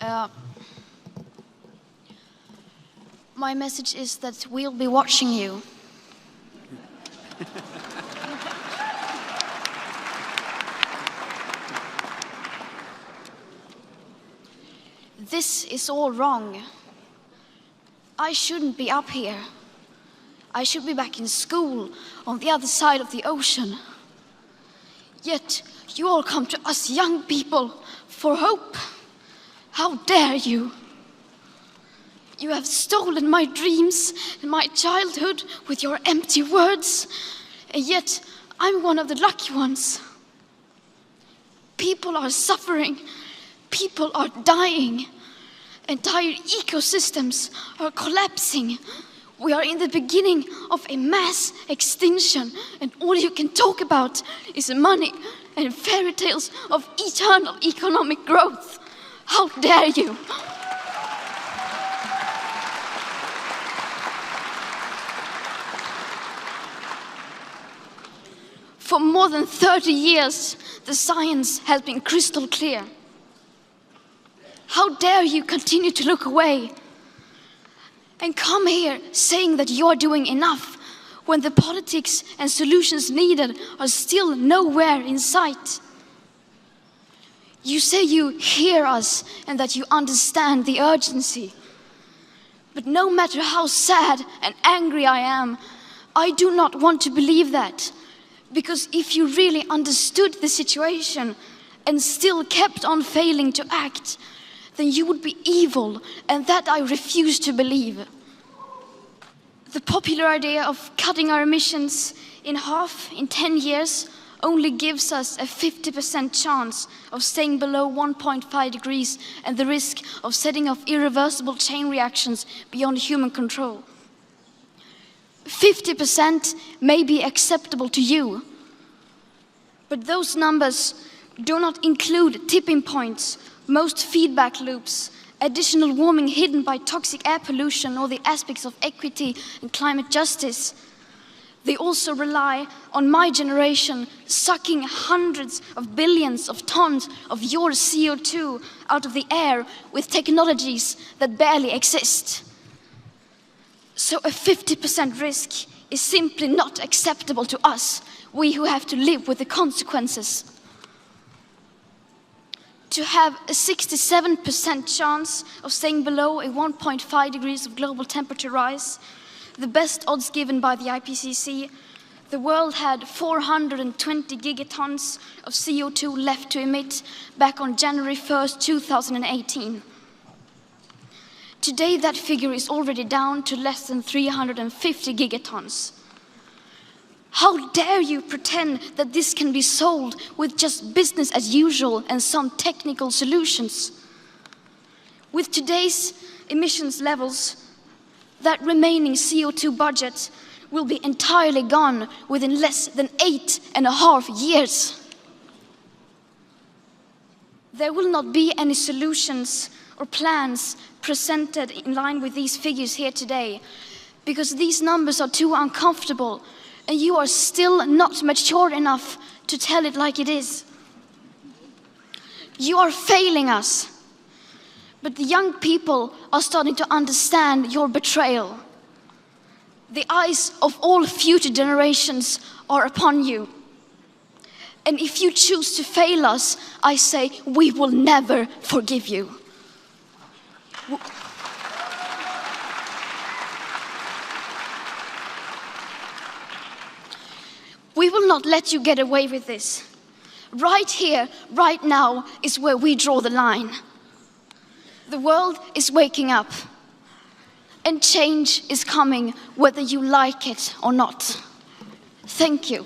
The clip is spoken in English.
Uh, my message is that we'll be watching you. This is all wrong. I shouldn't be up here. I should be back in school on the other side of the ocean. Yet you all come to us young people for hope. How dare you? You have stolen my dreams and my childhood with your empty words, and yet I'm one of the lucky ones. People are suffering, people are dying, entire ecosystems are collapsing. We are in the beginning of a mass extinction, and all you can talk about is money and fairy tales of eternal economic growth. How dare you? For more than 30 years, the science has been crystal clear. How dare you continue to look away and come here saying that you're doing enough when the politics and solutions needed are still nowhere in sight? You say you hear us and that you understand the urgency. But no matter how sad and angry I am, I do not want to believe that. Because if you really understood the situation and still kept on failing to act, then you would be evil, and that I refuse to believe. The popular idea of cutting our emissions in half in 10 years only gives us a 50% chance of staying below 1.5 degrees and the risk of setting off irreversible chain reactions beyond human control. 50% may be acceptable to you, but those numbers do not include tipping points, most feedback loops, additional warming hidden by toxic air pollution, or the aspects of equity and climate justice. They also rely on my generation sucking hundreds of billions of tons of your CO2 out of the air with technologies that barely exist. So a 50% risk is simply not acceptable to us, we who have to live with the consequences. To have a 67% chance of staying below a 1.5 degrees of global temperature rise, the best odds given by the IPCC, the world had 420 gigatons of CO2 left to emit back on January 1st, 2018. Today, that figure is already down to less than 350 gigatons. How dare you pretend that this can be solved with just business as usual and some technical solutions? With today's emissions levels, that remaining CO2 budget will be entirely gone within less than 8.5 years. There will not be any solutions or plans presented in line with these figures here today, because these numbers are too uncomfortable and you are still not mature enough to tell it like it is. You are failing us, but the young people are starting to understand your betrayal. The eyes of all future generations are upon you. And if you choose to fail us, I say we will never forgive you. We will not let you get away with this. Right here, right now, is where we draw the line. The world is waking up, and change is coming whether you like it or not. Thank you.